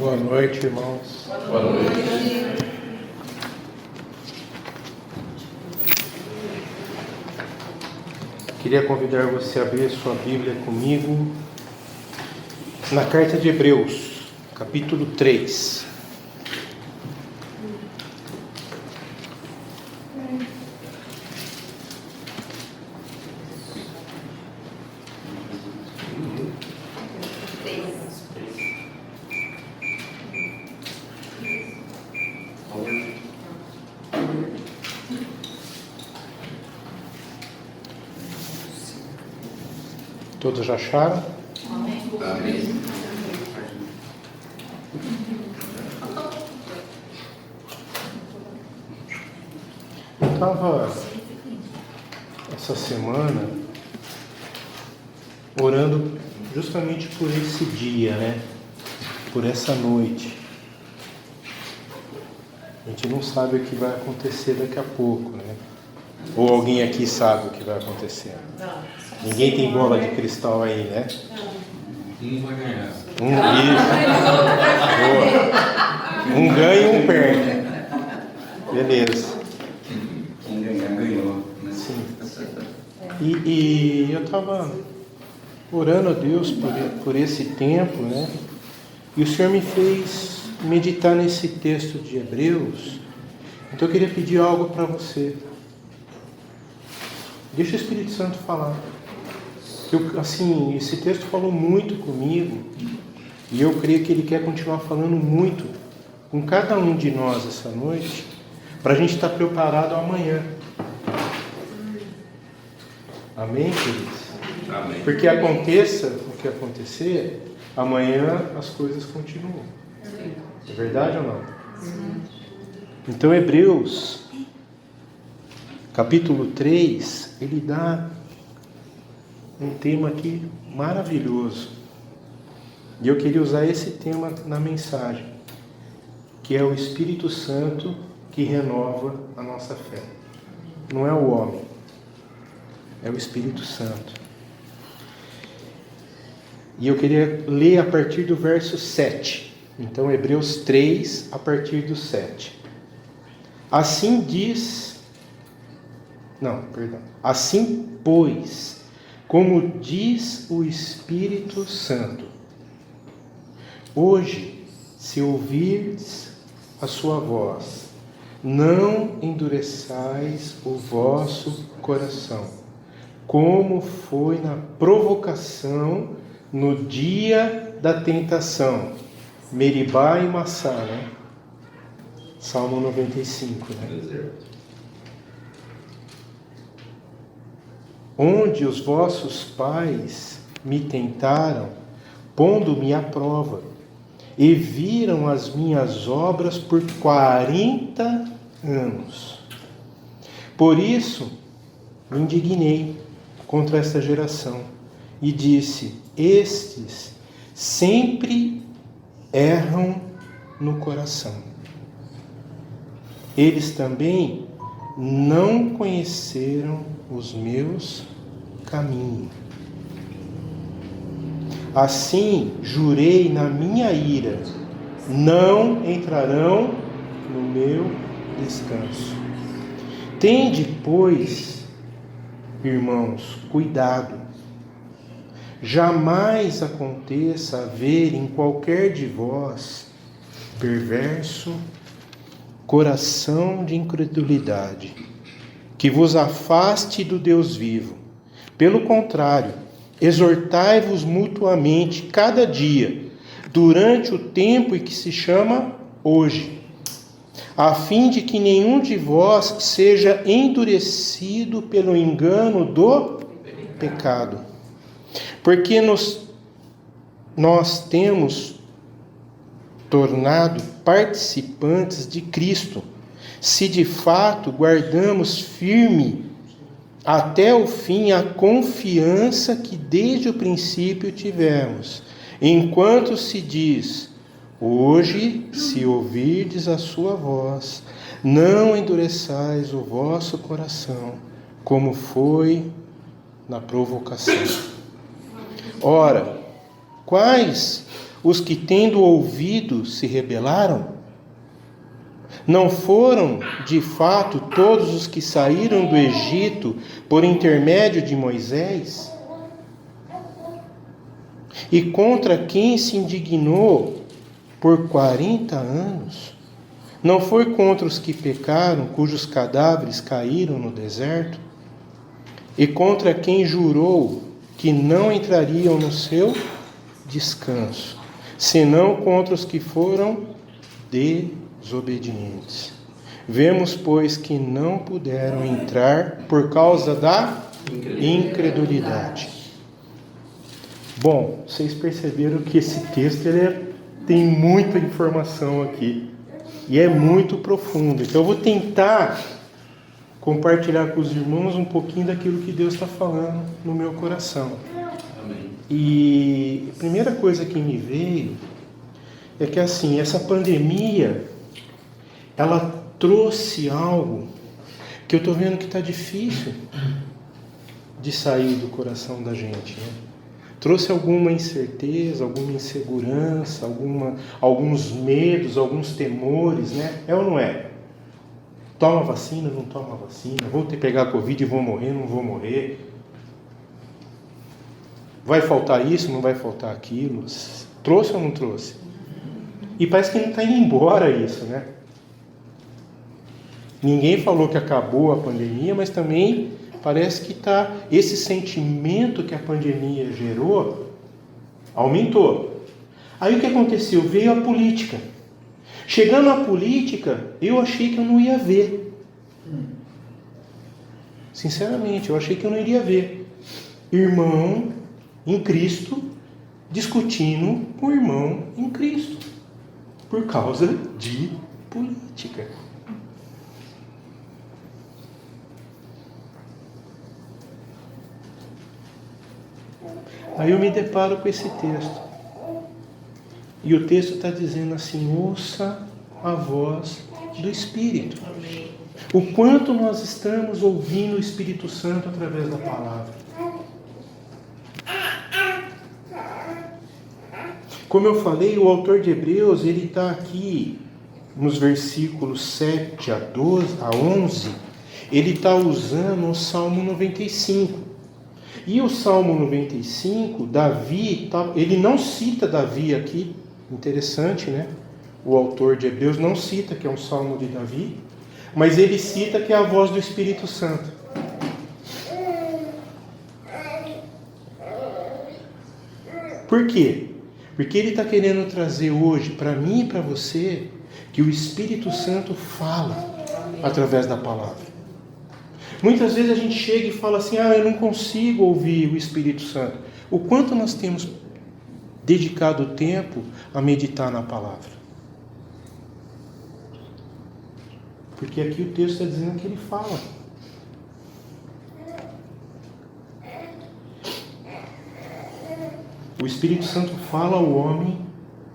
Boa noite, irmãos. Boa noite. Queria convidar você a abrir sua Bíblia comigo na carta de Hebreus, capítulo 3. Todos já acharam? Amém. Eu estava essa semana orando justamente por esse dia, né? Por essa noite. A gente não sabe o que vai acontecer daqui a pouco, né? Ou alguém aqui sabe o que vai acontecer? Ninguém tem bola de cristal aí, né? Um vai ganhar. Um ganha e um perde. Beleza. Quem ganhar, ganhou. Né? Sim. E eu estava orando a Deus por esse tempo, né? E o Senhor me fez meditar nesse texto de Hebreus. Então eu queria pedir algo para você. Deixa o Espírito Santo falar. Esse texto falou muito comigo e eu creio que ele quer continuar falando muito com cada um de nós essa noite, para a gente estar preparado amanhã. Amém, queridos? Amém. Porque aconteça o que acontecer, amanhã as coisas continuam. É verdade ou não? Então, Hebreus, capítulo 3, ele dá um tema aqui maravilhoso. E eu queria usar esse tema na mensagem, que é o Espírito Santo que renova a nossa fé. Não é o homem, é o Espírito Santo. E eu queria ler a partir do verso 7. Então, Hebreus 3, a partir do 7. Assim, pois, como diz o Espírito Santo, hoje, se ouvirdes a sua voz, não endureçais o vosso coração, como foi na provocação no dia da tentação, Meribá e Massá, né? Salmo 95, né? Onde os vossos pais me tentaram, pondo-me à prova, e viram as minhas obras por 40 anos. Por isso, me indignei contra esta geração, e disse: estes sempre erram no coração. Eles também não conheceram os meus caminhos. Assim jurei na minha ira, não entrarão no meu descanso. Tende, pois, irmãos, cuidado. Jamais aconteça haver em qualquer de vós perverso coração de incredulidade, que vos afaste do Deus vivo. Pelo contrário, exortai-vos mutuamente cada dia, durante o tempo em que se chama hoje, a fim de que nenhum de vós seja endurecido pelo engano do pecado. Porque nós temos tornado participantes de Cristo, se de fato guardamos firme até o fim a confiança que desde o princípio tivemos, enquanto se diz: hoje, se ouvirdes a sua voz, não endureçais o vosso coração, como foi na provocação. Ora, quais os que, tendo ouvido, se rebelaram? Não foram, de fato, todos os que saíram do Egito por intermédio de Moisés? E contra quem se indignou por 40 anos? Não foi contra os que pecaram, cujos cadáveres caíram no deserto? E contra quem jurou que não entrariam no seu descanso, senão contra os que foram desobedientes? Vemos, pois, que não puderam entrar por causa da incredulidade. Bom, vocês perceberam que esse texto tem muita informação aqui e é muito profundo. Então eu vou tentar compartilhar com os irmãos um pouquinho daquilo que Deus está falando no meu coração. Amém. E a primeira coisa que me veio é que assim, essa pandemia, ela trouxe algo que eu estou vendo que está difícil de sair do coração da gente, né? Trouxe alguma incerteza, alguma insegurança, alguns medos, alguns temores, né? É ou não é? Toma vacina, não toma vacina, vou ter que pegar Covid e vou morrer, não vou morrer. Vai faltar isso, não vai faltar aquilo. Trouxe ou não trouxe? E parece que não está indo embora isso, né? Ninguém falou que acabou a pandemia, mas também parece que esse sentimento que a pandemia gerou aumentou. Aí o que aconteceu? Veio a política. Chegando à política, eu achei que eu não ia ver. Sinceramente, eu achei que eu não iria ver irmão em Cristo discutindo com irmão em Cristo por causa de política. Aí eu me deparo com esse texto. E o texto está dizendo assim: ouça a voz do Espírito. O quanto nós estamos ouvindo o Espírito Santo através da palavra. Como eu falei, o autor de Hebreus, ele está aqui nos versículos 7 a 11, ele está usando o Salmo 95. E o Salmo 95, Davi, ele não cita Davi aqui, interessante, né? O autor de Hebreus não cita que é um Salmo de Davi, mas ele cita que é a voz do Espírito Santo. Por quê? Porque ele está querendo trazer hoje, para mim e para você, que o Espírito Santo fala através da palavra. Muitas vezes a gente chega e fala assim: eu não consigo ouvir o Espírito Santo. O quanto nós temos dedicado tempo a meditar na palavra? Porque aqui o texto está dizendo que ele fala. O Espírito Santo fala ao homem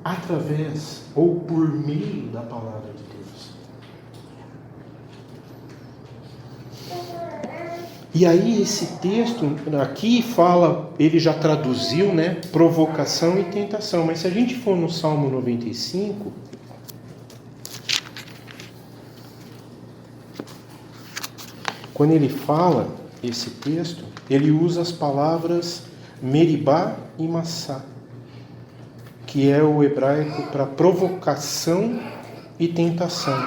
através ou por meio da palavra de Deus. E aí esse texto aqui fala, ele já traduziu, né? Provocação e tentação. Mas se a gente for no Salmo 95, quando ele fala esse texto, ele usa as palavras Meribá e Massá, que é o hebraico para provocação e tentação.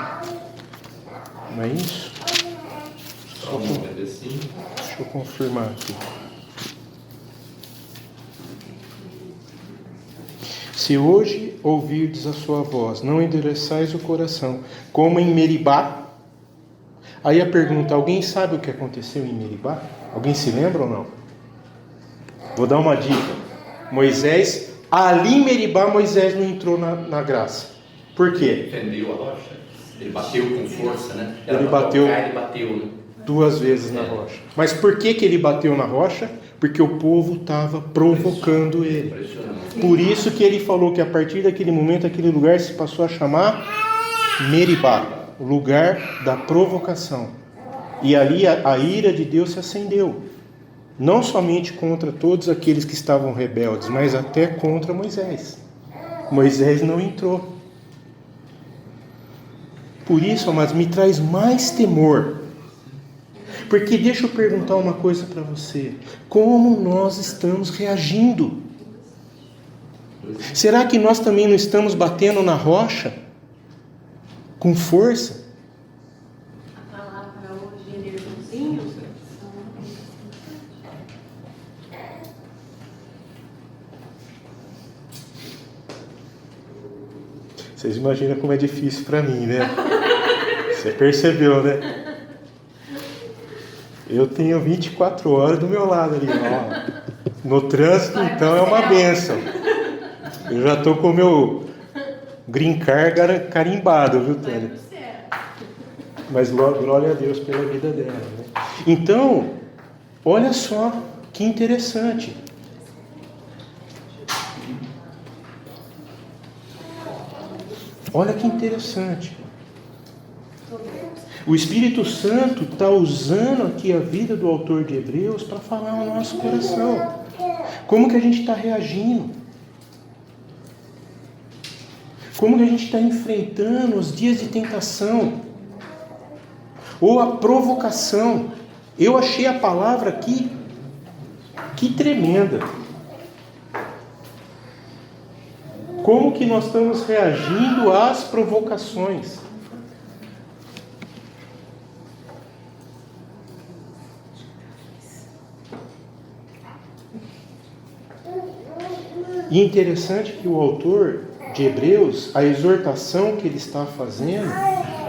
Não é isso? Deixa eu confirmar aqui. Se hoje ouvirdes a sua voz, não endureçais o coração, como em Meribá. Aí a pergunta: alguém sabe o que aconteceu em Meribá? Alguém se lembra ou não? Vou dar uma dica. Moisés, ali em Meribá, Moisés não entrou na graça. Por quê? Fendeu a rocha. Ele bateu com força, né? Ele bateu, ele bateu, né? 2 vezes na rocha. Mas por que ele bateu na rocha? Porque o povo estava provocando ele. Por isso que ele falou que a partir daquele momento, aquele lugar se passou a chamar Meribá, o lugar da provocação. E ali a ira de Deus se acendeu. Não somente contra todos aqueles que estavam rebeldes, mas até contra Moisés. Moisés não entrou. Por isso, amados, me traz mais temor. Porque deixa eu perguntar uma coisa para você. Como nós estamos reagindo? Será que nós também não estamos batendo na rocha? Com força? A palavra hoje é nervosinho. Vocês imaginam como é difícil para mim, né? Você percebeu, né? Eu tenho 24 horas do meu lado ali, ó. No trânsito, então, é uma bênção. Eu já estou com o meu green card carimbado, viu, Tânia? Mas glória a Deus pela vida dela, né? Então, olha só que interessante. Olha que interessante. O Espírito Santo está usando aqui a vida do autor de Hebreus para falar ao nosso coração. Como que a gente está reagindo? Como que a gente está enfrentando os dias de tentação? Ou a provocação? Eu achei a palavra aqui, que tremenda. Como que nós estamos reagindo às provocações? E interessante que o autor de Hebreus, a exortação que ele está fazendo,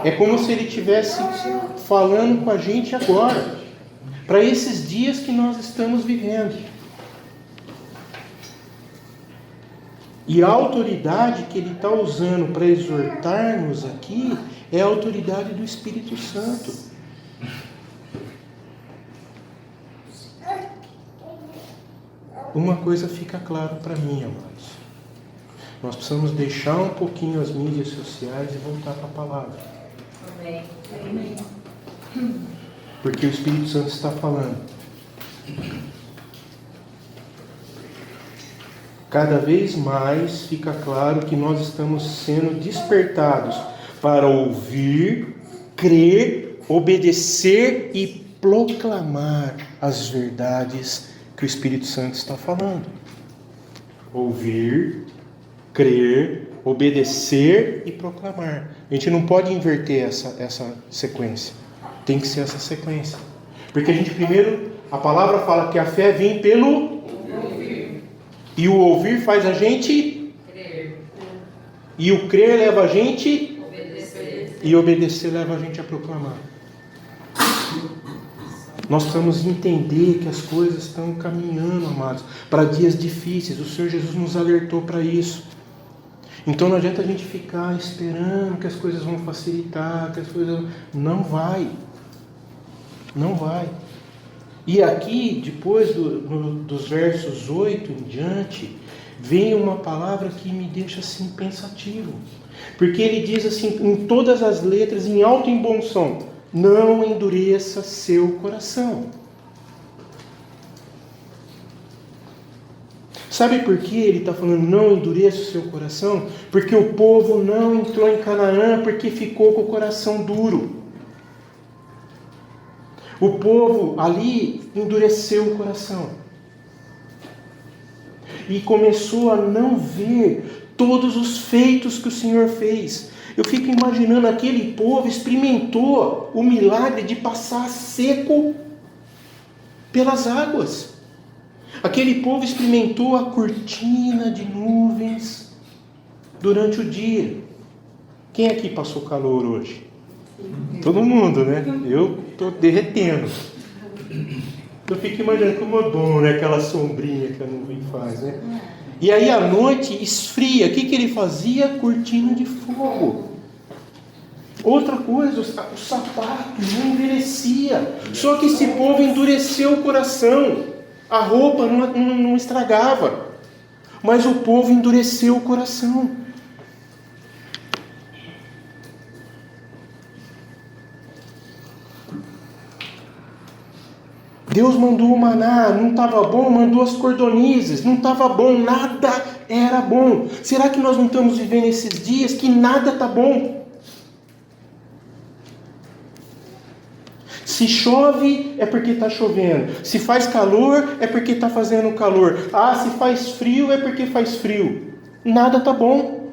é como se ele estivesse falando com a gente agora, para esses dias que nós estamos vivendo. E a autoridade que ele está usando para exortar-nos aqui é a autoridade do Espírito Santo. Uma coisa fica clara para mim, amados. Nós precisamos deixar um pouquinho as mídias sociais e voltar para a palavra. Amém. Porque o Espírito Santo está falando. Cada vez mais fica claro que nós estamos sendo despertados para ouvir, crer, obedecer e proclamar as verdades que o Espírito Santo está falando. Ouvir, crer, obedecer e proclamar. A gente não pode inverter essa sequência. Tem que ser essa sequência. Porque a gente primeiro, a palavra fala que a fé vem pelo ouvir. E o ouvir faz a gente crer. E o crer leva a gente obedecer. E obedecer leva a gente a proclamar. Nós precisamos entender que as coisas estão caminhando, amados, para dias difíceis. O Senhor Jesus nos alertou para isso. Então não adianta a gente ficar esperando que as coisas vão facilitar, que as coisas... Não vai. Não vai. E aqui, depois dos versos 8 em diante, vem uma palavra que me deixa assim pensativo. Porque ele diz assim, em todas as letras, em alto e em bom som: não endureça seu coração. Sabe por que ele está falando não endureça o seu coração? Porque o povo não entrou em Canaã porque ficou com o coração duro. O povo ali endureceu o coração. E começou a não ver todos os feitos que o Senhor fez. Eu fico imaginando, aquele povo experimentou o milagre de passar seco pelas águas. Aquele povo experimentou a cortina de nuvens durante o dia. Quem aqui passou calor hoje? Todo mundo, né? Eu estou derretendo. Eu fico imaginando como é bom, né? Aquela sombrinha que a nuvem faz, né? E aí à noite esfria. O que ele fazia? Cortina de fogo. Outra coisa, o sapato não envelhecia. Só que esse povo endureceu o coração. A roupa não estragava. Mas o povo endureceu o coração. Deus mandou o maná, não estava bom, mandou as cordonizes, não estava bom, nada era bom. Será que nós não estamos vivendo esses dias que nada está bom? Se chove é porque está chovendo. Se faz calor é porque está fazendo calor. Se faz frio é porque faz frio. Nada está bom.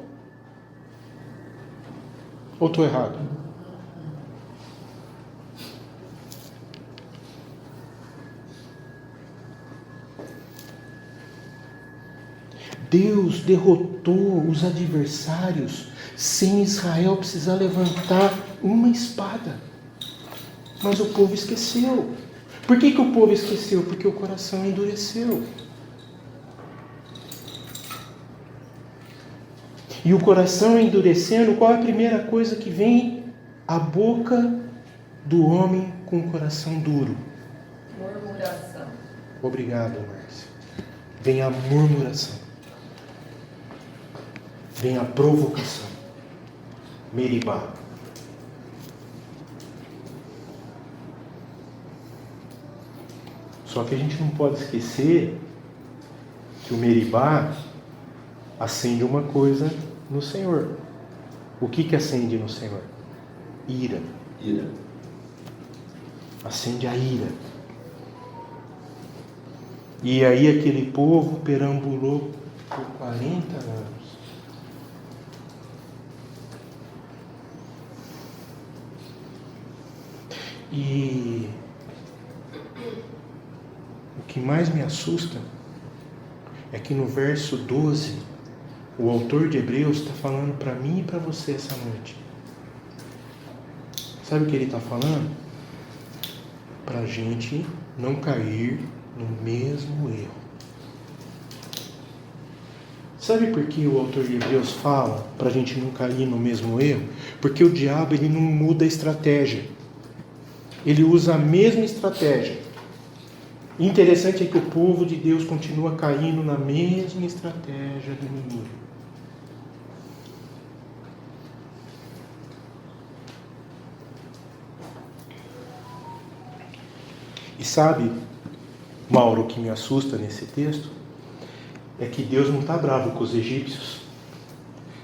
Ou estou errado? Deus derrotou os adversários sem Israel precisar levantar uma espada. Mas o povo esqueceu. Por que o povo esqueceu? Porque o coração endureceu. E o coração endurecendo, qual é a primeira coisa que vem? A boca do homem com o coração duro. Murmuração. Obrigado, Márcia. Vem a murmuração. Vem a provocação. Meribá. Só que a gente não pode esquecer que o Meribá acende uma coisa no Senhor. O que acende no Senhor? Ira. Ira. Acende a ira. E aí aquele povo perambulou por 40 anos. E o que mais me assusta é que no verso 12, o autor de Hebreus está falando para mim e para você essa noite. Sabe o que ele está falando? Para a gente não cair no mesmo erro. Sabe por que o autor de Hebreus fala para a gente não cair no mesmo erro? Porque o diabo ele não muda a estratégia. Ele usa a mesma estratégia. Interessante é que o povo de Deus continua caindo na mesma estratégia do inimigo. E sabe, Mauro, o que me assusta nesse texto? É que Deus não está bravo com os egípcios.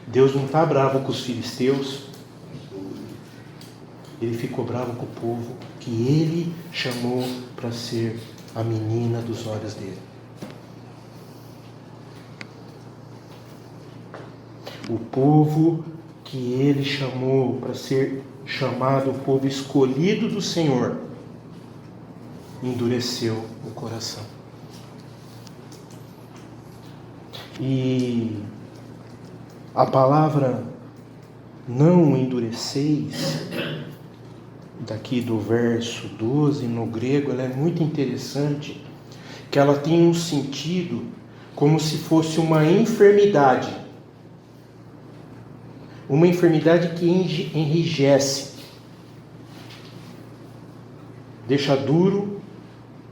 Deus não está bravo com os filisteus. Ele ficou bravo com o povo que ele chamou para ser a menina dos olhos dele. O povo que ele chamou para ser chamado o povo escolhido do Senhor endureceu o coração. E a palavra não endureceis, daqui do verso 12, no grego, ela é muito interessante, que ela tem um sentido como se fosse uma enfermidade. Uma enfermidade que enrijece, deixa duro,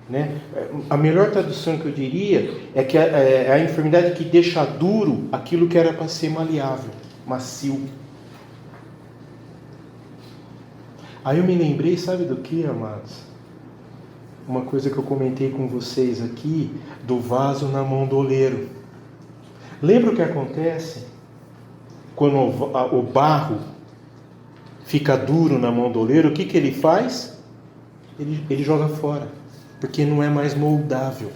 né? A melhor tradução que eu diria é que é a enfermidade que deixa duro aquilo que era para ser maleável, macio. Aí eu me lembrei, sabe do que, amados? Uma coisa que eu comentei com vocês aqui, do vaso na mão do oleiro. Lembra o que acontece quando o barro fica duro na mão do oleiro? O que ele faz? Ele joga fora, porque não é mais moldável.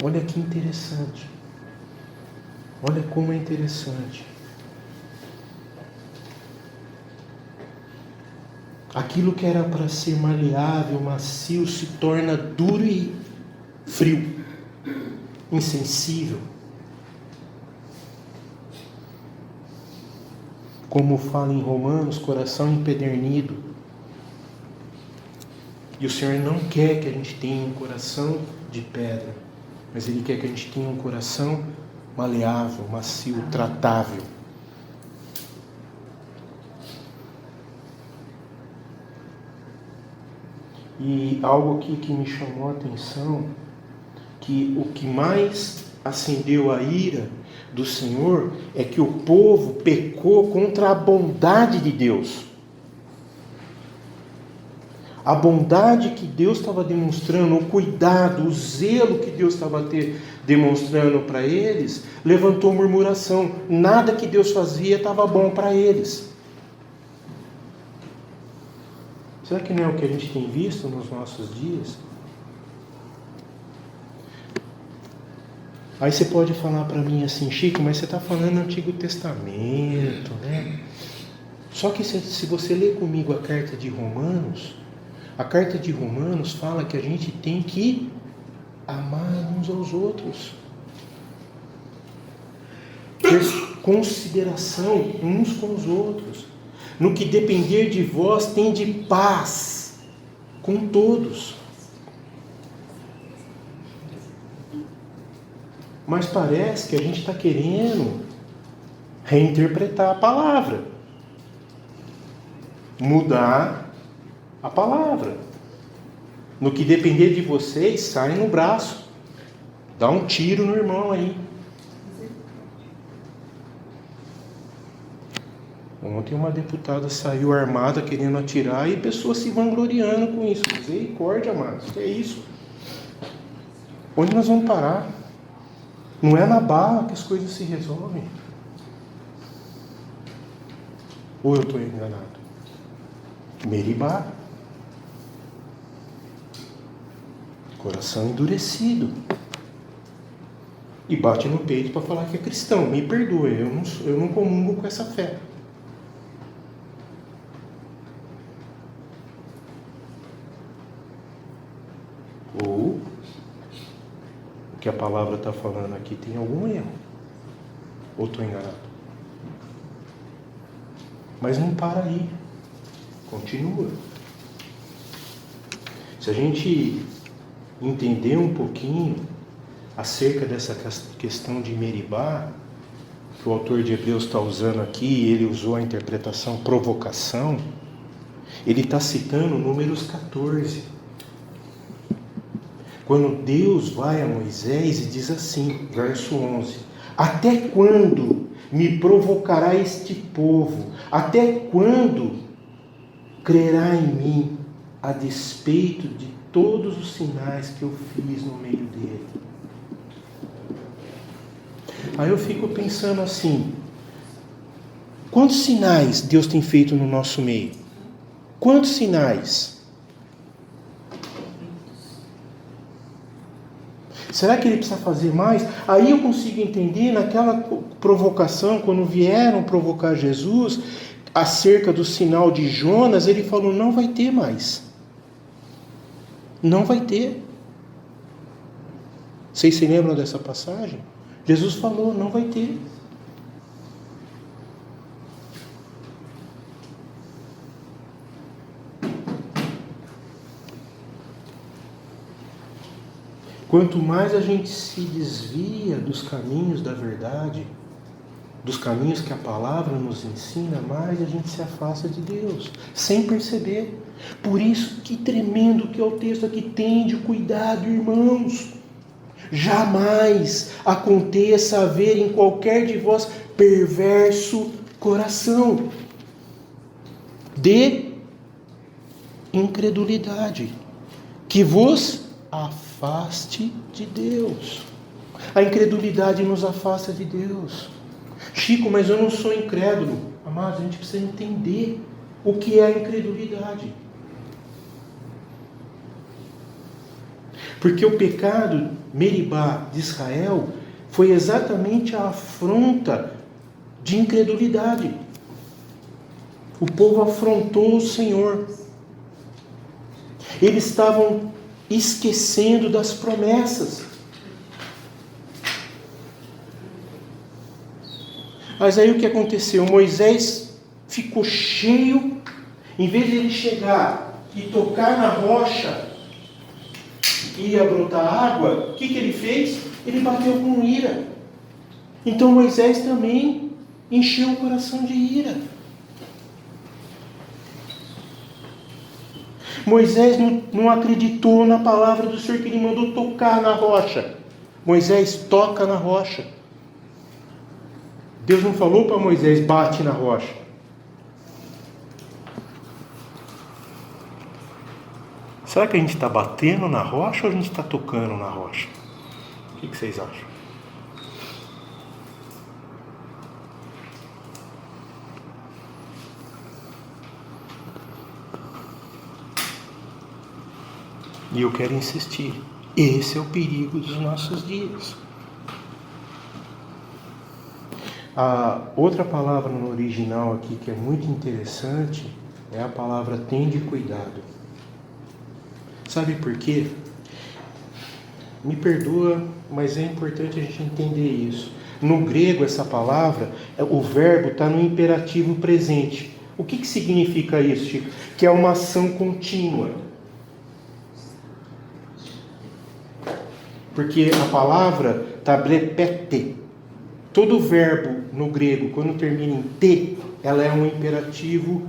Olha que interessante. Olha como é interessante. Aquilo que era para ser maleável, macio, se torna duro e frio, insensível. Como fala em Romanos, coração empedernido. E o Senhor não quer que a gente tenha um coração de pedra, mas Ele quer que a gente tenha um coração maleável, macio, tratável. E algo aqui que me chamou a atenção, que o que mais acendeu a ira do Senhor é que o povo pecou contra a bondade de Deus. a bondade que Deus estava demonstrando, o cuidado, o zelo que Deus estava demonstrando para eles, levantou murmuração. Nada que Deus fazia estava bom para eles. Será que não é o que a gente tem visto nos nossos dias? Aí você pode falar para mim assim, Chico, mas você está falando no Antigo Testamento, né? Só que se você ler comigo a carta de Romanos, a carta de Romanos fala que a gente tem que amar uns aos outros. Ter consideração uns com os outros. No que depender de vós, tende paz com todos. Mas parece que a gente está querendo reinterpretar a palavra. Mudar a palavra. No que depender de vocês, saem no braço. Dá um tiro no irmão aí. Ontem uma deputada saiu armada querendo atirar e pessoas se vangloriando com isso. Misericórdia, amados. Que é isso? Onde nós vamos parar? Não é na bala que as coisas se resolvem. Ou eu estou enganado? Meribá. Coração endurecido. E bate no peito para falar que é cristão. Me perdoe, eu não comungo com essa fé. Ou o que a palavra está falando aqui tem algum erro. Ou estou enganado? Mas não para aí. Continua. Se a gente entender um pouquinho acerca dessa questão de Meribá, que o autor de Hebreus está usando aqui, ele usou a interpretação provocação, ele está citando Números 14. Quando Deus vai a Moisés e diz assim, verso 11: até quando me provocará este povo? Até quando crerá em mim, a despeito de todos os sinais que eu fiz no meio dele? Aí eu fico pensando assim, quantos sinais Deus tem feito no nosso meio? Quantos sinais? Será que ele precisa fazer mais? Aí eu consigo entender naquela provocação, quando vieram provocar Jesus, acerca do sinal de Jonas, ele falou, não vai ter mais. Não vai ter. Vocês se lembram dessa passagem? Jesus falou, não vai ter. Quanto mais a gente se desvia dos caminhos da verdade, dos caminhos que a palavra nos ensina, mais a gente se afasta de Deus, sem perceber. Por isso, que tremendo que é o texto aqui, tende cuidado, irmãos. Jamais aconteça haver em qualquer de vós perverso coração de incredulidade, que vos afaste de Deus. A incredulidade nos afasta de Deus. Chico, mas eu não sou incrédulo. Amados, a gente precisa entender o que é a incredulidade. Porque o pecado Meribá de Israel foi exatamente a afronta de incredulidade. O povo afrontou o Senhor. Eles estavam esquecendo das promessas. Mas aí o que aconteceu? Moisés ficou cheio, em vez de ele chegar e tocar na rocha que ia brotar água, o que ele fez? Ele bateu com ira. Então Moisés também encheu o coração de ira. Moisés não acreditou na palavra do Senhor, que ele mandou tocar na rocha. Moisés toca na rocha. Deus não falou para Moisés, bate na rocha. Será que a gente está batendo na rocha ou a gente está tocando na rocha? O que vocês acham? E eu quero insistir. Esse é o perigo dos nossos dias. A outra palavra no original aqui que é muito interessante é a palavra tende cuidado. Sabe por quê? Me perdoa, mas é importante a gente entender isso. No grego, essa palavra, o verbo está no imperativo presente. O que significa isso, Chico? Que é uma ação contínua. Porque a palavra tablepete. Todo verbo no grego, quando termina em te, ela é um imperativo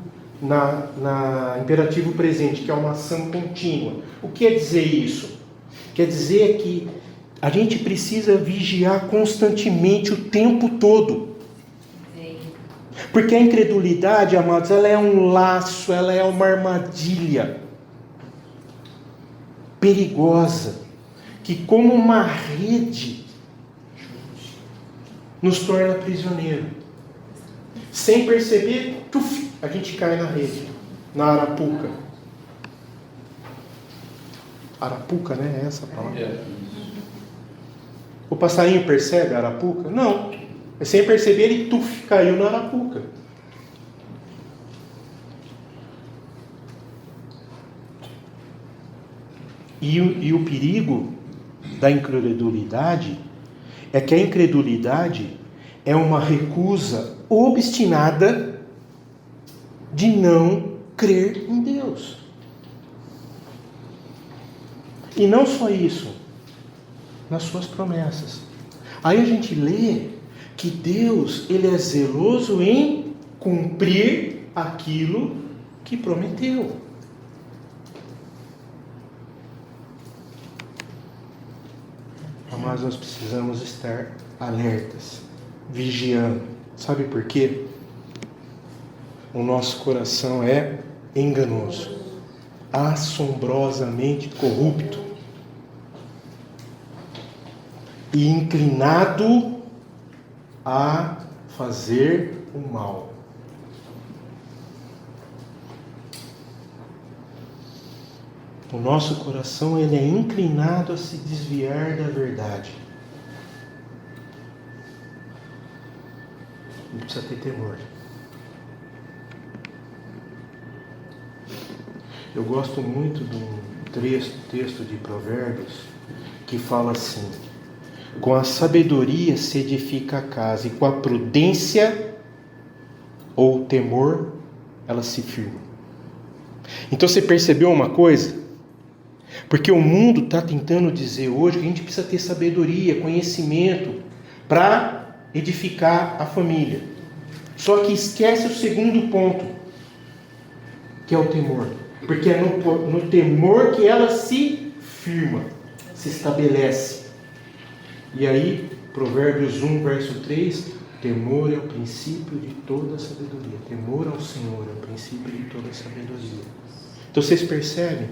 imperativo presente, que é uma ação contínua. O que quer dizer isso? Quer dizer que a gente precisa vigiar constantemente o tempo todo. Porque a incredulidade, amados, ela é um laço, ela é uma armadilha perigosa, que como uma rede nos torna prisioneiro. Sem perceber, a gente cai na rede, na arapuca. Arapuca, né? É essa a palavra. O passarinho percebe a arapuca? Não. Sem perceber, ele caiu na arapuca. E o perigo da incredulidade é que a incredulidade é uma recusa obstinada de não crer em Deus. E não só isso, nas suas promessas. Aí a gente lê que Deus, ele é zeloso em cumprir aquilo que prometeu. Mas nós precisamos estar alertas, vigiando. Sabe por quê? O nosso coração é enganoso, assombrosamente corrupto e inclinado a fazer o mal. O nosso coração, ele é inclinado a se desviar da verdade. Não precisa ter temor. Eu gosto muito de um texto de Provérbios que fala assim: com a sabedoria se edifica a casa, e com a prudência ou o temor ela se firma. Então você percebeu uma coisa? Porque o mundo está tentando dizer hoje que a gente precisa ter sabedoria, conhecimento para edificar a família. Só que esquece o segundo ponto, que é o temor. Porque é no temor que ela se firma, se estabelece. E aí, Provérbios 1, verso 3, temor é o princípio de toda a sabedoria. Temor ao Senhor é o princípio de toda a sabedoria. Então vocês percebem?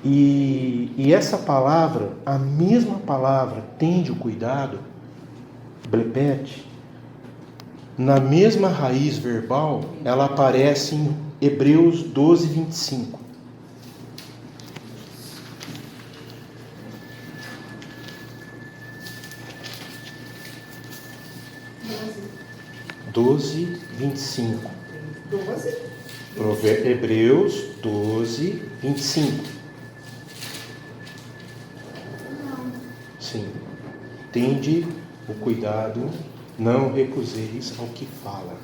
E essa palavra, a mesma palavra, tende o cuidado, blepete, na mesma raiz verbal, ela aparece em Hebreus 12, 25. Hebreus 12, 25. Sim. Tende o cuidado, não recuseis ao que fala.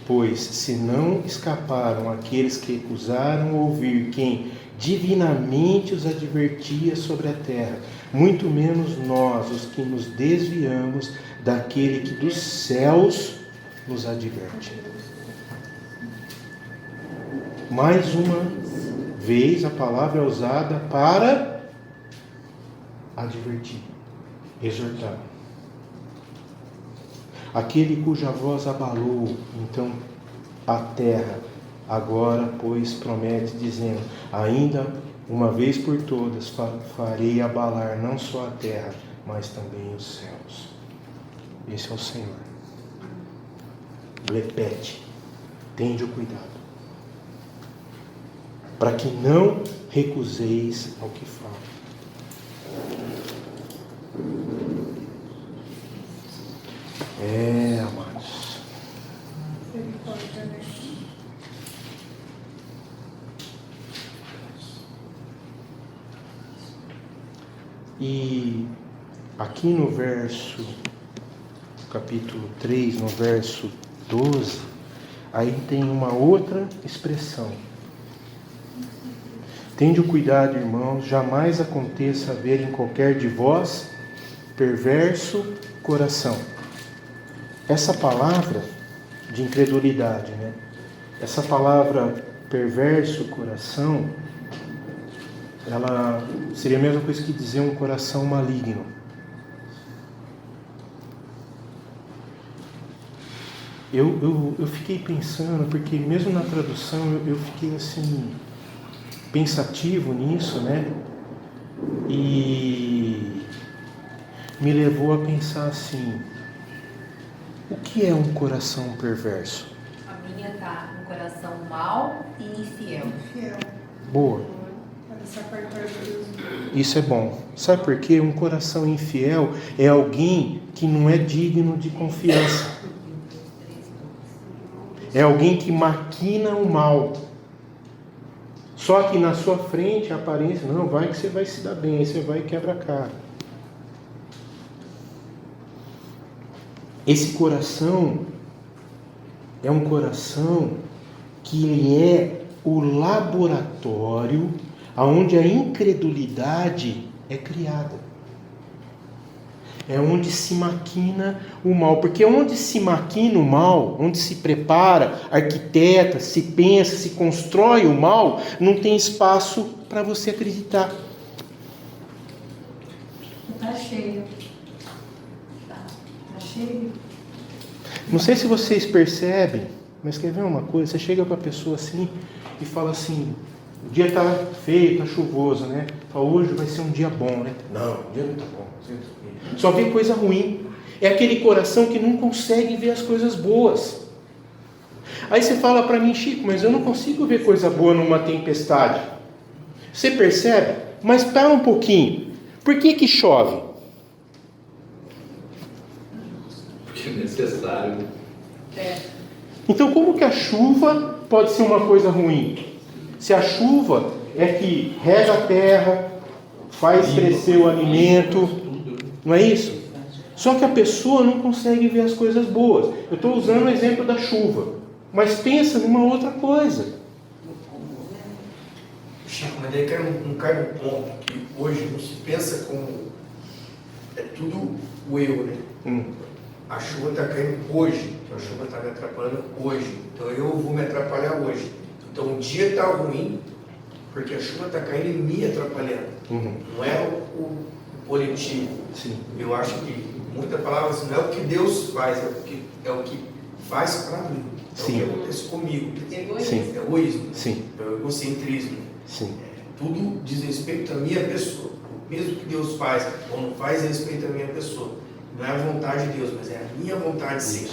Pois se não escaparam aqueles que recusaram ouvir quem divinamente os advertia sobre a terra, muito menos nós, os que nos desviamos daquele que dos céus nos adverte. Mais uma vez a palavra é usada para advertir, exortar. aquele cuja voz abalou, então, a terra. Agora, pois, promete, dizendo: ainda uma vez por todas farei abalar não só a terra, mas também os céus. Esse é o Senhor. Repete, tende o cuidado, para que não recuseis ao que fala. Amados. E aqui no capítulo 3, no verso 12, aí tem uma outra expressão. Tende o cuidado, irmãos, jamais aconteça haver em qualquer de vós perverso coração. Essa palavra de incredulidade, né? Essa palavra perverso coração, ela seria a mesma coisa que dizer um coração maligno. Eu fiquei pensando, porque mesmo na tradução eu fiquei assim, pensativo nisso, né? E me levou a pensar assim: o que é um coração perverso? A minha tá um coração mau e infiel. Boa. Isso é bom. Sabe por quê? Um coração infiel é alguém que não é digno de confiança. É alguém que maquina o mal. Só que na sua frente a aparência, não, vai que você vai se dar bem, aí você vai e quebra a cara. Esse coração é um coração que ele é o laboratório onde a incredulidade é criada. É onde se maquina o mal. Porque onde se maquina o mal, onde se prepara, arquiteta, se pensa, se constrói o mal, não tem espaço para você acreditar. Está cheio. Tá cheio. Não sei se vocês percebem, mas quer ver uma coisa? Você chega para a pessoa assim e fala assim: o dia está feio, está chuvoso, né? Fala, hoje vai ser um dia bom, né? Não, o dia não está bom. Só vê coisa ruim. É aquele coração que não consegue ver as coisas boas. Aí você fala para mim: Chico, mas eu não consigo ver coisa boa numa tempestade. Você percebe? Mas para um pouquinho. Por que chove? Porque é necessário. Então como que a chuva pode ser uma coisa ruim? Se a chuva é que rega a terra, faz crescer o alimento, não é isso? Só que a pessoa não consegue ver as coisas boas. Eu estou usando o exemplo da chuva, mas pensa numa outra coisa. Chico, mas daí não cai no ponto que hoje não se pensa como é tudo o eu, né? A chuva está caindo hoje, então a chuva está me atrapalhando hoje, então eu vou me atrapalhar hoje. Então o dia está ruim porque a chuva está caindo e me atrapalhando. Não é o coletivo. Sim. Eu acho que muita palavra assim, não é o que Deus faz, é o que faz para mim. É Sim. o que acontece comigo. Sim. É egoísmo. Sim. É o egocentrismo. Sim. Tudo diz respeito à minha pessoa. Mesmo que Deus faz ou não faz respeito à minha pessoa. Não é a vontade de Deus, mas é a minha vontade sim.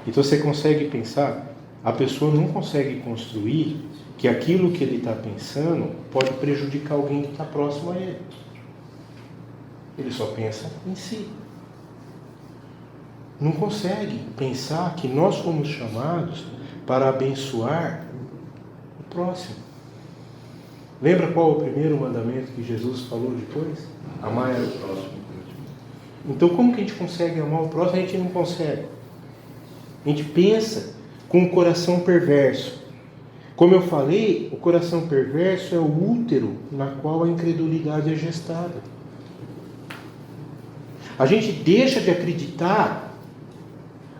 Então você consegue pensar, a pessoa não consegue construir que aquilo que ele está pensando pode prejudicar alguém que está próximo a ele. Ele só pensa em si. Não consegue pensar que nós fomos chamados para abençoar o próximo. Lembra qual o primeiro mandamento que Jesus falou depois? Amar o próximo. Então como que a gente consegue amar o próximo? A gente não consegue. A gente pensa com um coração perverso. Como eu falei, o coração perverso é o útero na qual a incredulidade é gestada. A gente deixa de acreditar,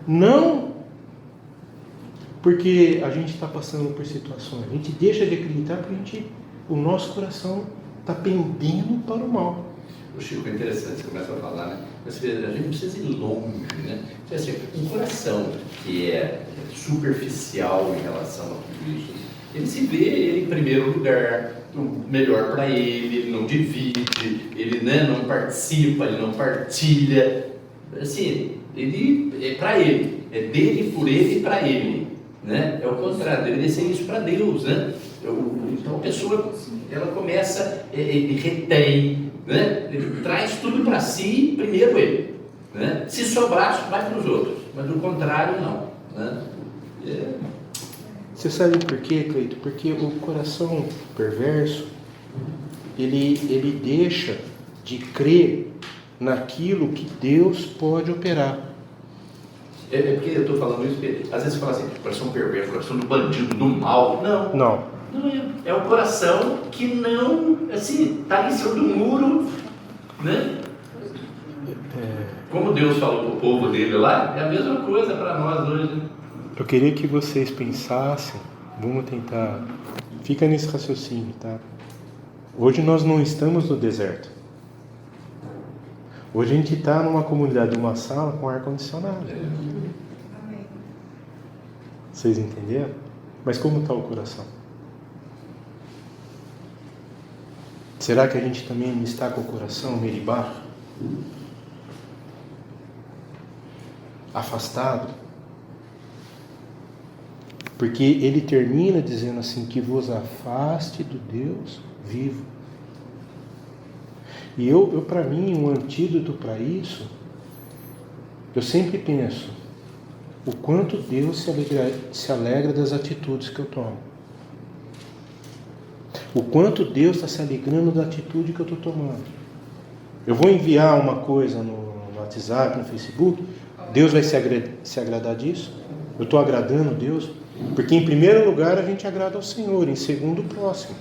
não porque a gente está passando por situações, a gente deixa de acreditar porque o nosso coração está pendendo para o mal. O Chico, é interessante, você começa a falar, né? Mas a gente não precisa ir longe, né? Então, assim, um coração que é superficial em relação a tudo isso, ele se vê em primeiro lugar, o melhor para ele não divide, ele, né, não participa, ele não partilha. Assim, ele é para ele, é dele, por ele e para ele, né? É o contrário, deveria ser isso para Deus, né? Então a pessoa, ela começa, ele retém, né? Ele traz tudo para si, primeiro ele, né? Se sobrar, vai para os outros, mas do contrário não, né? Você sabe por quê, Cleito? Porque o coração perverso, ele deixa de crer naquilo que Deus pode operar. É porque eu estou falando isso, porque às vezes você fala assim, coração perverso, coração do bandido, do mal. Não. Não. Não é. É o coração que não, assim, está em cima do muro, né? Como Deus falou para o povo dele lá, é a mesma coisa para nós hoje. Eu queria que vocês pensassem, vamos tentar, fica nesse raciocínio, tá? Hoje nós não estamos no deserto. Hoje a gente está numa comunidade, uma sala com ar-condicionado. Vocês entenderam? Mas como está o coração? Será que a gente também não está com o coração meribá? Afastado? Porque ele termina dizendo assim, que vos afaste do Deus vivo. E eu para mim, um antídoto para isso, eu sempre penso, o quanto Deus se alegra das atitudes que eu tomo. O quanto Deus está se alegrando da atitude que eu estou tomando. Eu vou enviar uma coisa no WhatsApp, no Facebook, Deus vai se agradar disso? Eu estou agradando Deus? Porque em primeiro lugar a gente agrada ao Senhor, em segundo o próximo.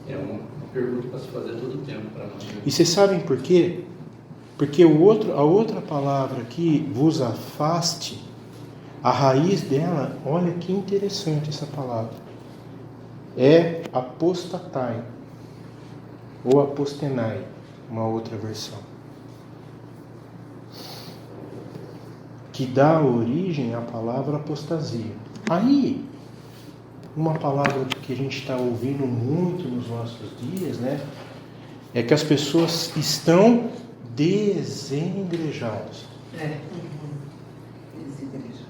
É uma pergunta para se fazer todo o tempo para nós. E vocês sabem por quê? Porque a outra palavra aqui, vos afaste, a raiz dela, olha que interessante essa palavra, é apostatai, ou apostenai, uma outra versão, que dá origem à palavra apostasia. Aí, uma palavra que a gente está ouvindo muito nos nossos dias, né? É que as pessoas estão desengrejadas. Desigrejados.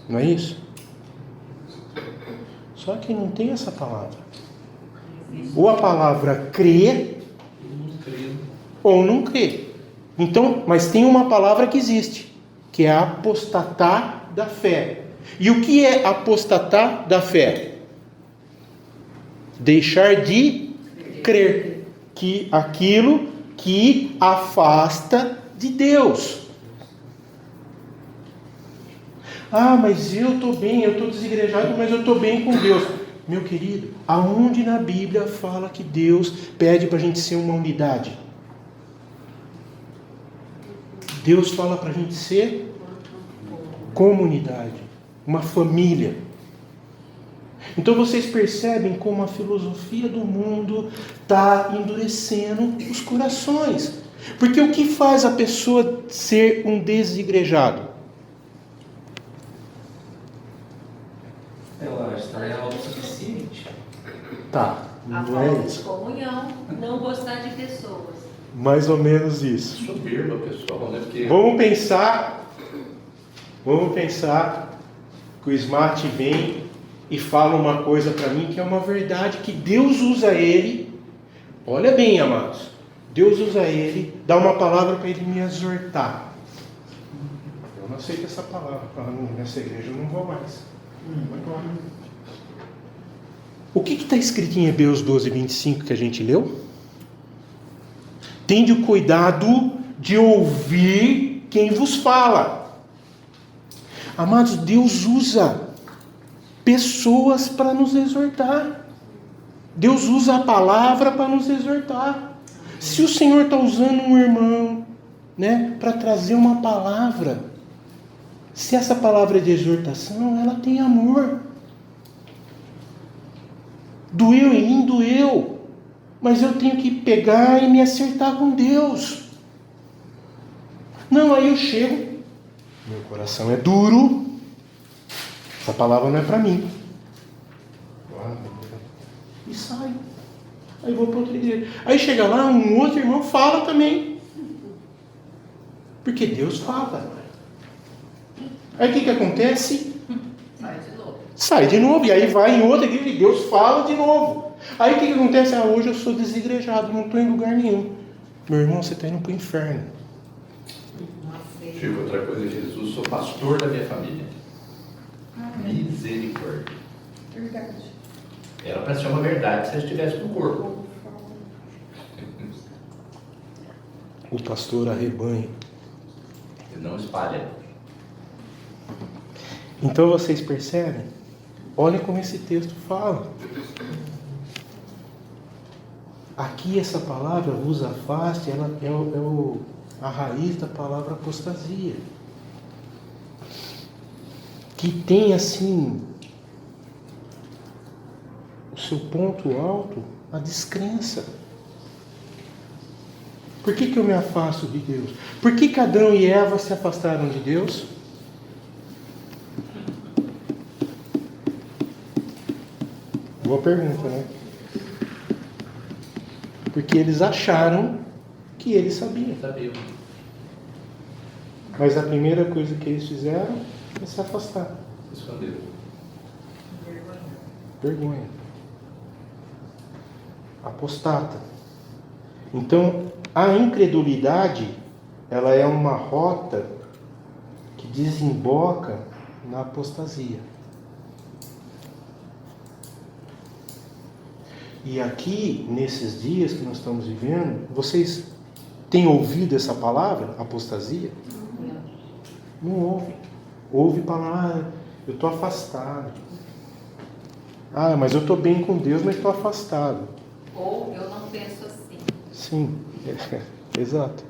Não é isso? Só que não tem essa palavra. Ou a palavra crer, ou não crer. Então, mas tem uma palavra que existe, que é apostatar da fé. E o que é apostatar da fé? Deixar de crer que aquilo que afasta de Deus. Ah, mas eu estou bem, eu estou desigrejado, mas eu estou bem com Deus. Meu querido, aonde na Bíblia fala que Deus pede para a gente ser uma unidade? Deus fala para a gente ser comunidade, uma família. Então vocês percebem como a filosofia do mundo está endurecendo os corações. Porque o que faz a pessoa ser um desigrejado? Ela está autossuficiente. Tá, A não é falta de isso. comunhão, não gostar de pessoas. Mais ou menos isso. Soberba, pessoal, né? Porque Vamos pensar que o Smart vem e fala uma coisa para mim que é uma verdade, que Deus usa ele, olha bem, amados, Deus usa ele, dá uma palavra para ele me exortar. Eu não aceito essa palavra, nessa igreja eu não vou mais. O que está escrito em Hebreus 12, 25 que a gente leu? Tende o cuidado de ouvir quem vos fala. Amados, Deus usa pessoas para nos exortar. Deus usa a palavra para nos exortar. Se o Senhor está usando um irmão, né, para trazer uma palavra, se essa palavra é de exortação, ela tem amor. Doeu em mim, doeu. Mas eu tenho que pegar e me acertar com Deus. Não, aí eu chego, meu coração é duro, essa palavra não é para mim. E saio. Aí vou para outra igreja. Aí chega lá, um outro irmão fala também. Porque Deus fala. Aí o que acontece? Sai de novo. Sai de novo. E aí vai em outra igreja e Deus fala de novo. Aí o que acontece? Hoje eu sou desigrejado, não estou em lugar nenhum. Meu irmão, você está indo para o inferno. Chico, outra coisa, Jesus, sou pastor da minha família. Misericórdia. Verdade. Era para ser uma verdade se eu estivesse no corpo. O pastor arrebanha. Ele não espalha. Então vocês percebem? Olha como esse texto fala. Aqui essa palavra, vos afaste, ela a raiz da palavra apostasia. Que tem assim o seu ponto alto, a descrença. Por que eu me afasto de Deus? Por que Adão e Eva se afastaram de Deus? Boa pergunta, né? Porque eles acharam que eles sabiam. Sabia. Mas a primeira coisa que eles fizeram é se afastar. Escondeu. Vergonha. Apostata. Então, a incredulidade, ela é uma rota que desemboca na apostasia. E aqui, nesses dias que nós estamos vivendo, vocês têm ouvido essa palavra, apostasia? Não ouve. Ouve palavra, eu estou afastado. Mas eu estou bem com Deus, mas estou afastado. Ou eu não penso assim. Sim, exato.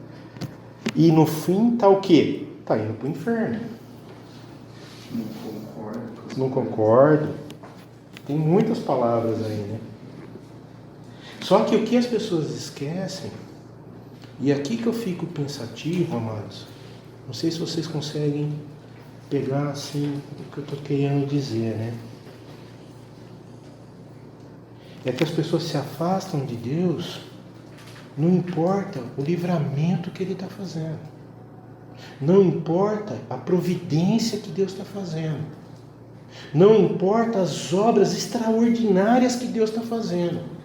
E no fim está o quê? Está indo para o inferno. Não concordo. Tem muitas palavras aí, né? Só que o que as pessoas esquecem, e aqui que eu fico pensativo, amados, não sei se vocês conseguem pegar assim o que eu estou querendo dizer, né? É que as pessoas se afastam de Deus, não importa o livramento que Ele está fazendo, não importa a providência que Deus está fazendo, não importa as obras extraordinárias que Deus está fazendo.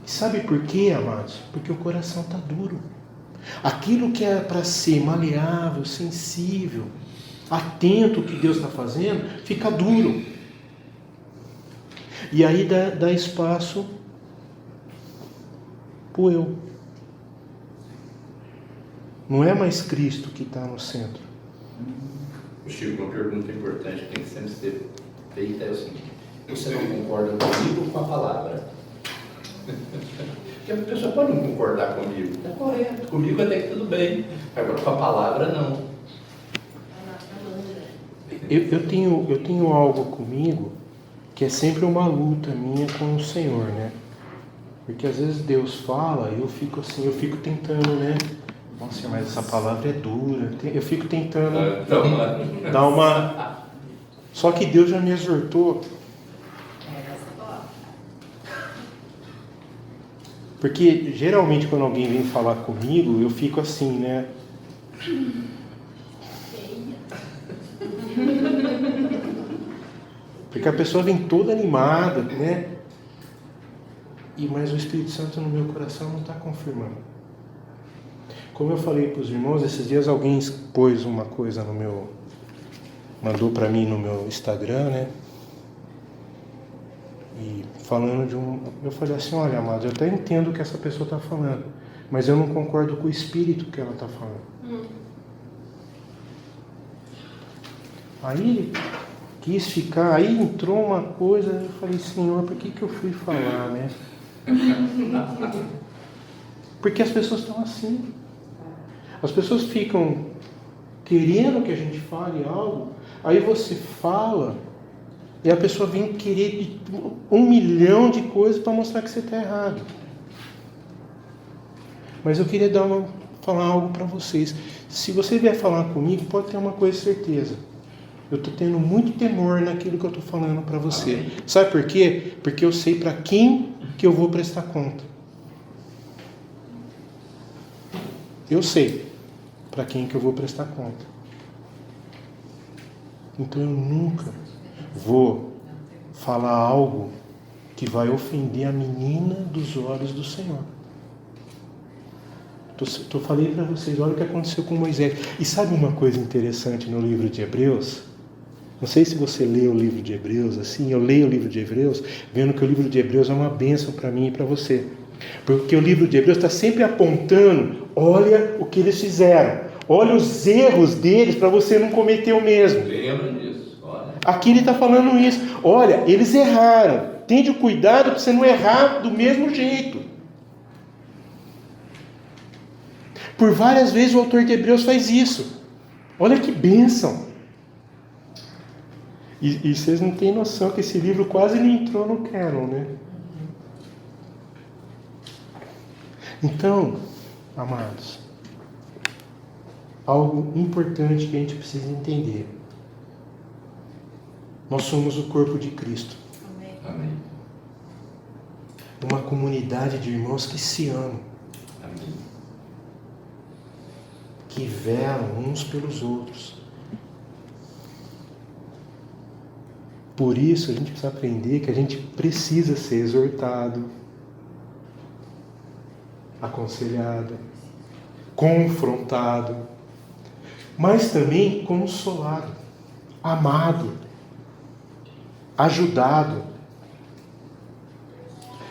Sabe por quê, amados? Porque o coração está duro. Aquilo que é para ser maleável, sensível, atento ao que Deus está fazendo, fica duro. E aí dá espaço para o eu. Não é mais Cristo que está no centro. Chico, uma pergunta importante que tem que sempre ser feita é o seguinte: você não concorda comigo ou com a palavra? Porque a pessoa pode não concordar comigo. Está correto. Comigo até que tudo bem. Agora com a palavra não. Eu tenho algo comigo que é sempre uma luta minha com o Senhor, né? Porque às vezes Deus fala e eu fico assim, eu fico tentando, né? Nossa, mas essa palavra é dura. Eu fico tentando dar uma... Só que Deus já me exortou. Porque geralmente quando alguém vem falar comigo, eu fico assim, né? Porque a pessoa vem toda animada, né? Mas o Espírito Santo no meu coração não está confirmando. Como eu falei para os irmãos, esses dias alguém pôs uma coisa no meu... Mandou para mim no meu Instagram, né? E falando de eu falei assim, olha, amado, eu até entendo o que essa pessoa está falando, mas eu não concordo com o espírito que ela está falando. Aí ele quis ficar, aí entrou uma coisa, eu falei, Senhor, por que eu fui falar, né? Porque as pessoas estão assim. As pessoas ficam querendo que a gente fale algo, aí você fala E a pessoa vem querer 1 milhão de coisas para mostrar que você está errado. Mas eu queria falar algo para vocês. Se você vier falar comigo, pode ter uma coisa certeza. Eu estou tendo muito temor naquilo que eu estou falando para você. Amém. Sabe por quê? Porque eu sei para quem que eu vou prestar conta. Eu sei para quem que eu vou prestar conta. Então eu nunca vou falar algo que vai ofender a menina dos olhos do Senhor. Falei para vocês, olha o que aconteceu com Moisés. E sabe uma coisa interessante no livro de Hebreus? Não sei se você lê o livro de Hebreus assim, eu leio o livro de Hebreus, vendo que o livro de Hebreus é uma bênção para mim e para você. Porque o livro de Hebreus está sempre apontando, olha o que eles fizeram, olha os erros deles para você não cometer o mesmo. Lembra disso, olha. Aqui ele está falando isso, olha, eles erraram, tende o cuidado para você não errar do mesmo jeito. Por várias vezes o autor de Hebreus faz isso. Olha que bênção. E vocês não têm noção que esse livro quase não entrou no canon, né? Então, amados, algo importante que a gente precisa entender. Nós somos o corpo de Cristo. Amém. Amém. Uma comunidade de irmãos que se amam. Amém. Que velam uns pelos outros. Por isso a gente precisa aprender que a gente precisa ser exortado, aconselhado, confrontado, mas também consolado, amado, ajudado.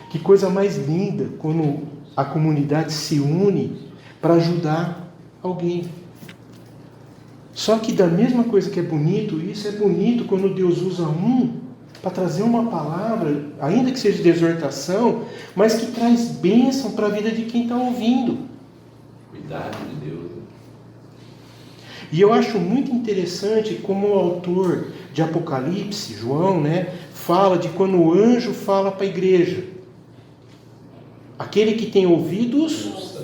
Que coisa mais linda quando a comunidade se une para ajudar alguém. Só que da mesma coisa que é bonito, isso é bonito quando Deus usa para trazer uma palavra, ainda que seja de exortação, mas que traz bênção para a vida de quem está ouvindo. Cuidado de Deus. E eu acho muito interessante como o autor de Apocalipse, João, fala de quando o anjo fala para a igreja. Aquele que tem ouvidos,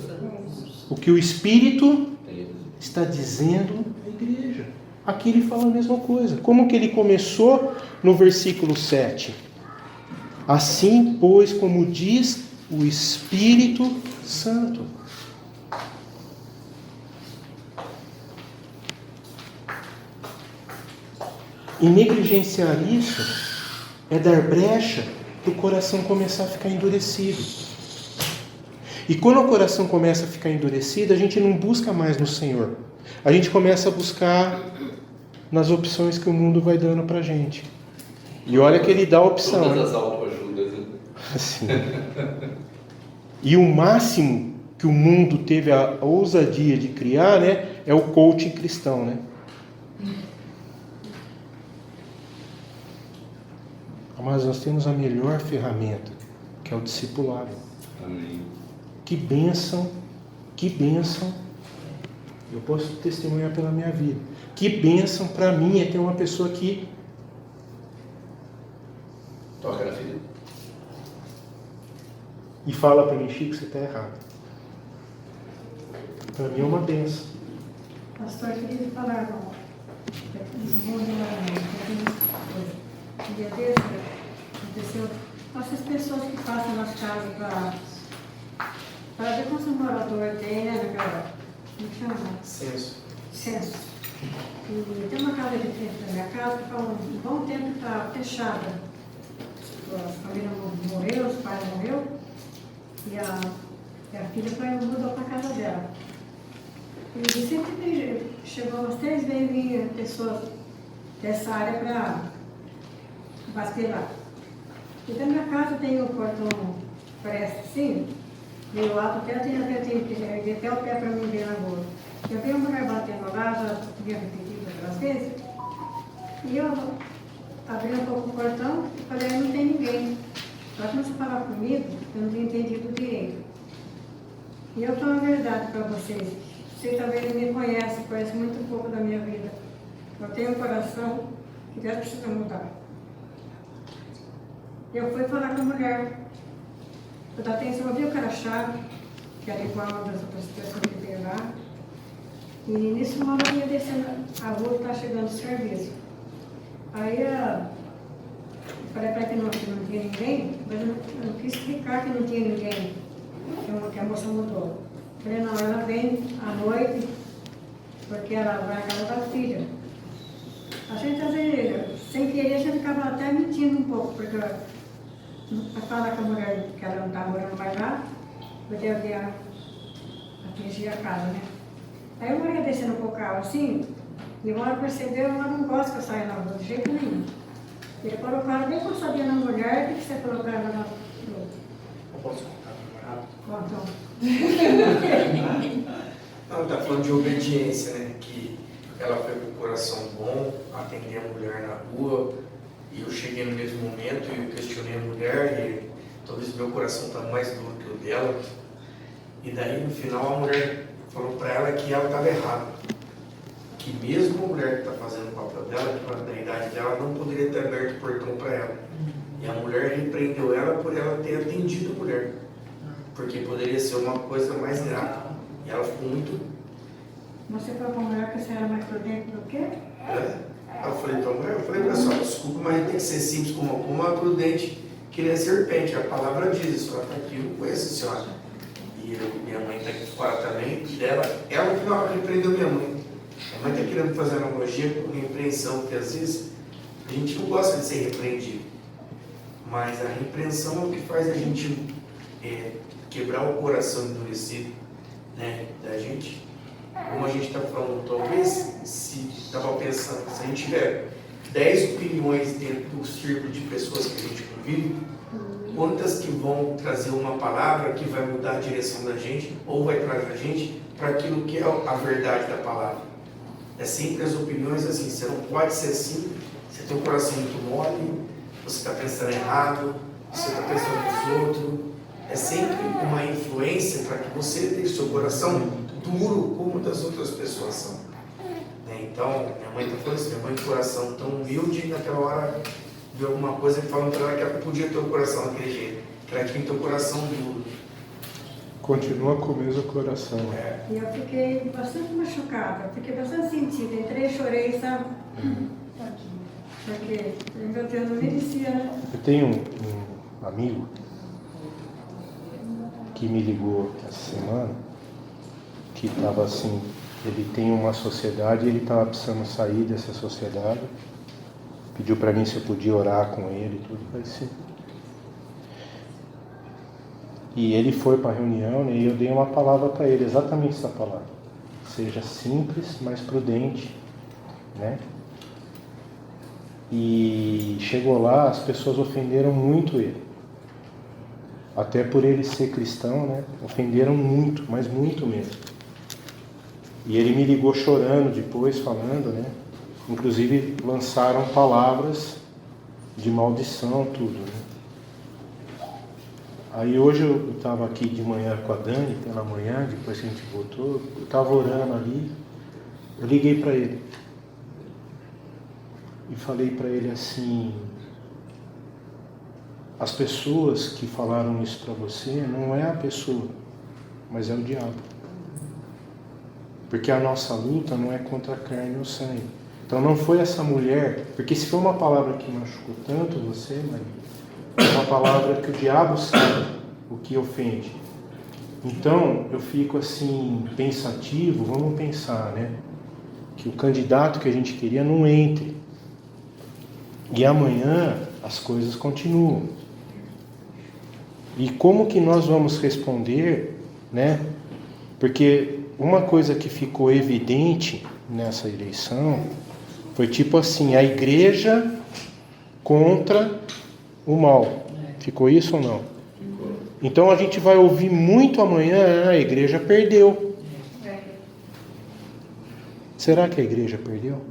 o que o Espírito está dizendo à igreja. Aqui ele fala a mesma coisa. Como que ele começou no versículo 7? Assim, pois, como diz o Espírito Santo. E negligenciar isso é dar brecha para o coração começar a ficar endurecido. E quando o coração começa a ficar endurecido, a gente não busca mais no Senhor. A gente começa a buscar nas opções que o mundo vai dando pra gente. E olha que ele dá a opção. Todas as autoajudas. Né? Assim. E o máximo que o mundo teve a ousadia de criar, é o coaching cristão, Mas nós temos a melhor ferramenta, que é o discipulado. Amém. Que bênção, que bênção. Eu posso testemunhar pela minha vida. Que bênção para mim é ter uma pessoa que Toca na ferida. e fala para mim, Chico, você está errado. Para mim é uma bênção. Pastor, eu queria falar um dia desse, aconteceu, essas pessoas que passam nas casas para ver quantos moradores tem, naquela, como chama? Censo. Censo. E tem uma casa de frente da minha casa que faz um bom tempo que está fechada. A família morreu, os pais morreram, e a filha mudou para a casa dela. E sempre chegou umas 3 vezes vinha pessoas dessa área para vasculhar. E da minha casa tem um portão, parece assim, meio alto, até tem até o pé para mim ver na rua. Eu vi uma mulher batendo lá, já tinha repetido outras vezes, e eu abri um pouco o portão e falei, não tem ninguém. Ela começou a falar comigo, eu não tinha entendido direito. E eu falo a verdade para vocês. Vocês talvez me conhecem muito pouco da minha vida. Eu tenho um coração que Deus precisa mudar. Eu fui falar com a mulher. Eu da atenção, eu vi o cara chave, que era igual a das outras pessoas que veio lá. E nisso uma hora eu ia descendo a rua e tá chegando o serviço. Aí eu falei para ela que não tinha ninguém, mas eu não quis explicar que não tinha ninguém, que a moça mudou. Falei, não, ela vem à noite, porque ela vai à casa da filha. A gente, às vezes, sem querer, a gente acaba até mentindo um pouco, porque para falar com a mulher que ela não está morando mais lá, podia atingir a casa, né? Aí eu ia descendo com o carro assim, e uma hora percebeu, ela não gosta que eu saia na rua, de jeito nenhum. Ele parou o carro bem passadinha na mulher, o que você falou para ela? Eu posso contar, namorado? Contou. Não, está falando de obediência, né? Que ela foi com o coração bom, atender a mulher na rua, e eu cheguei no mesmo momento e eu questionei a mulher, e talvez meu coração está mais duro que o dela. E daí, no final, a mulher falou para ela que ela estava errada. Que mesmo a mulher que está fazendo o papel dela, que na idade dela, não poderia ter aberto o portão para ela. E a mulher repreendeu ela por ela ter atendido a mulher. Porque poderia ser uma coisa mais grave. E ela ficou muito... Você falou para a mulher que você era mais prudente do que? Eu falei para a mulher, pessoal, desculpa, mas tem que ser simples como uma prudente que nem a serpente. A palavra diz, a senhora está aqui, eu não conheço a senhora. E minha mãe está aqui fora também, ela no final repreendeu minha mãe. A mãe está querendo fazer analogia com repreensão, porque às vezes a gente não gosta de ser repreendido. Mas a repreensão é o que faz a gente quebrar o coração endurecido, né, da gente. Como a gente está falando, talvez, se estava pensando, se a gente tiver 10 opiniões dentro do círculo de pessoas que a gente convive, quantas que vão trazer uma palavra que vai mudar a direção da gente, ou vai trazer a gente para aquilo que é a verdade da palavra. É sempre as opiniões assim, você não pode ser assim, você tem um coração muito mole, você está pensando errado, você está pensando nos outros. É sempre uma influência para que você deixe seu coração duro como das outras pessoas são. Então, minha mãe está falando assim, minha mãe de coração tão humilde, naquela hora viu alguma coisa que falando para ela que ela podia ter o coração daquele jeito, que ela tinha que ter o coração duro. Continua com o mesmo coração. E eu fiquei bastante machucada, fiquei bastante sentida, entrei e chorei, sabe? Porque, meu Deus, não merecia, né? Eu tenho um amigo que me ligou essa semana, que estava assim, ele tem uma sociedade e ele estava precisando sair dessa sociedade, pediu para mim se eu podia orar com ele e tudo, vai ser. E ele foi para a reunião, né, e eu dei uma palavra para ele, exatamente essa palavra. Seja simples, mas prudente, né? E chegou lá, as pessoas ofenderam muito ele. Até por ele ser cristão, né? Ofenderam muito, mas muito mesmo. E ele me ligou chorando depois, falando, né? Inclusive lançaram palavras de maldição, tudo, né? Aí hoje eu estava aqui de manhã com a Dani, pela manhã, depois que a gente voltou, eu estava orando ali, eu liguei para ele. E falei para ele assim, as pessoas que falaram isso para você não é a pessoa, mas é o diabo. Porque a nossa luta não é contra a carne ou sangue. Então não foi essa mulher, porque se foi uma palavra que machucou tanto você, Maria, é uma palavra que o diabo sabe o que ofende. Então eu fico assim, pensativo, vamos pensar, né? Que o candidato que a gente queria não entre. E amanhã as coisas continuam. E como que nós vamos responder, né? Porque uma coisa que ficou evidente nessa eleição foi tipo assim, a igreja contra o mal. Ficou isso ou não? Então a gente vai ouvir muito amanhã, a igreja perdeu. Será que a igreja perdeu?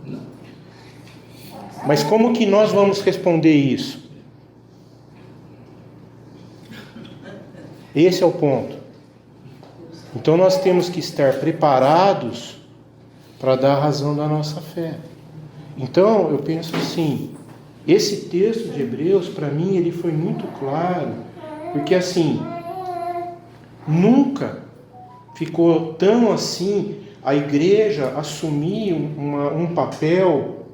Não. Mas como que nós vamos responder isso? Esse é o ponto. Então nós temos que estar preparados para dar a razão da nossa fé. Então eu penso assim, Esse texto de Hebreus, para mim, ele foi muito claro, porque assim, nunca ficou tão assim a igreja assumir um papel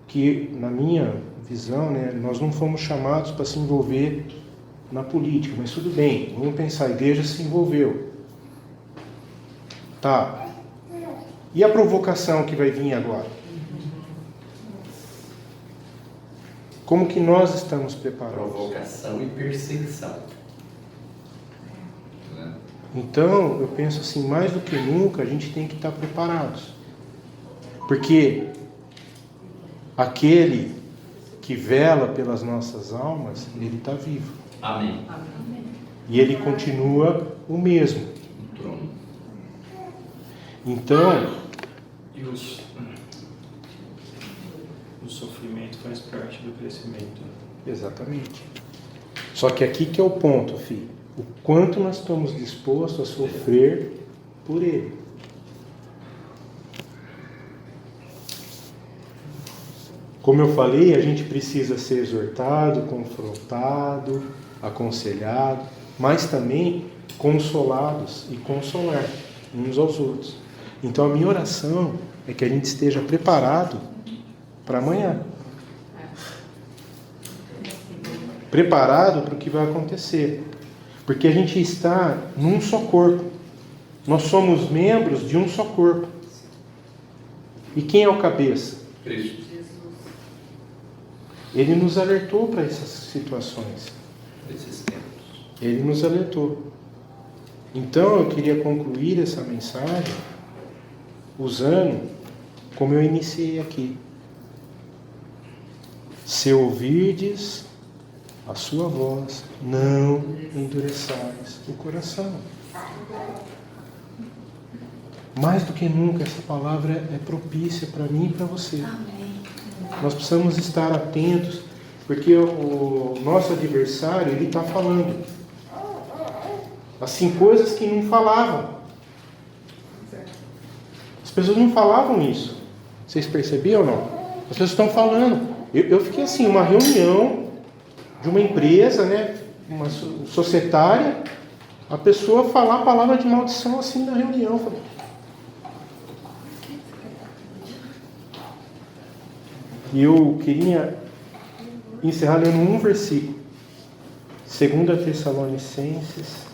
que, na minha visão, né, nós não fomos chamados para se envolver na política, mas tudo bem, vamos pensar, a igreja se envolveu. Tá. E a provocação que vai vir agora? Como que nós estamos preparados? Provocação e perseguição. Né? Então, eu penso assim, mais do que nunca, a gente tem que estar preparados. Porque aquele que vela pelas nossas almas, ele está vivo. Amém. E ele continua o mesmo. O trono. Então, E o sofrimento faz parte do crescimento. exatamente. Só que aqui que é o ponto, filho. O quanto nós estamos dispostos a sofrer por ele. Como eu falei, a gente precisa ser exortado, confrontado, aconselhado, mas também consolados e consolar uns aos outros. Então a minha oração é que a gente esteja preparado para amanhã. Preparado para o que vai acontecer. Porque a gente está num só corpo. Nós somos membros de um só corpo. E quem é o cabeça? Cristo. Ele nos alertou para essas situações. Esses tempos. Ele nos alertou. Então eu queria concluir essa mensagem usando como eu iniciei aqui. Se ouvirdes a sua voz, não endureçais o coração. Mais do que nunca essa palavra é propícia para mim e para você. Nós precisamos estar atentos, porque o nosso adversário, ele está falando assim, coisas que não falavam. As pessoas não falavam isso. Vocês percebiam ou não? As pessoas estão falando. Eu fiquei assim, uma reunião de uma empresa, né, uma societária, a pessoa falar a palavra de maldição assim na reunião. Eu falei, e eu queria encerrar lendo um versículo. 2 Tessalonicenses.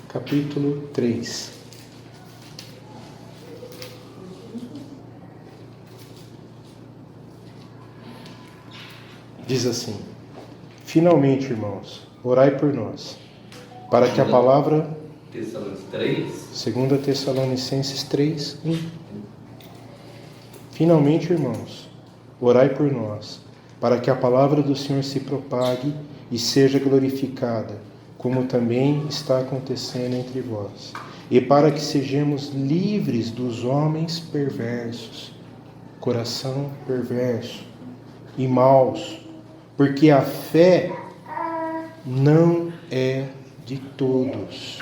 Capítulo 3. Diz assim: finalmente, irmãos, orai por nós, para que a palavra... Tessalonicenses 3. 2 Tessalonicenses 3, 1. Finalmente, irmãos, orai por nós, para que a palavra do Senhor se propague e seja glorificada, como também está acontecendo entre vós, e para que sejamos livres dos homens perversos, coração perverso e maus, porque a fé não é de todos.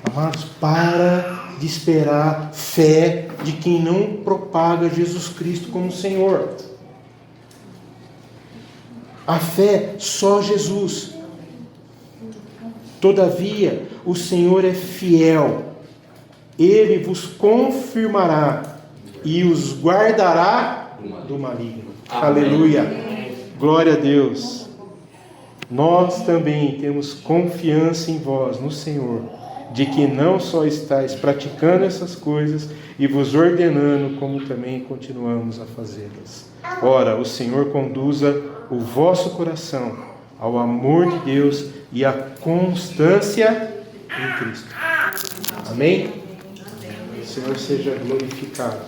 Amados, para de esperar fé de quem não propaga Jesus Cristo como Senhor. A fé, só Jesus. Todavia, o Senhor é fiel. Ele vos confirmará e os guardará do maligno. Amém. Aleluia. Glória a Deus. Nós também temos confiança em vós, no Senhor, de que não só estáis praticando essas coisas e vos ordenando, como também continuamos a fazê-las. Ora, o Senhor conduza o vosso coração ao amor de Deus e à constância em Cristo. Amém? O Senhor seja glorificado.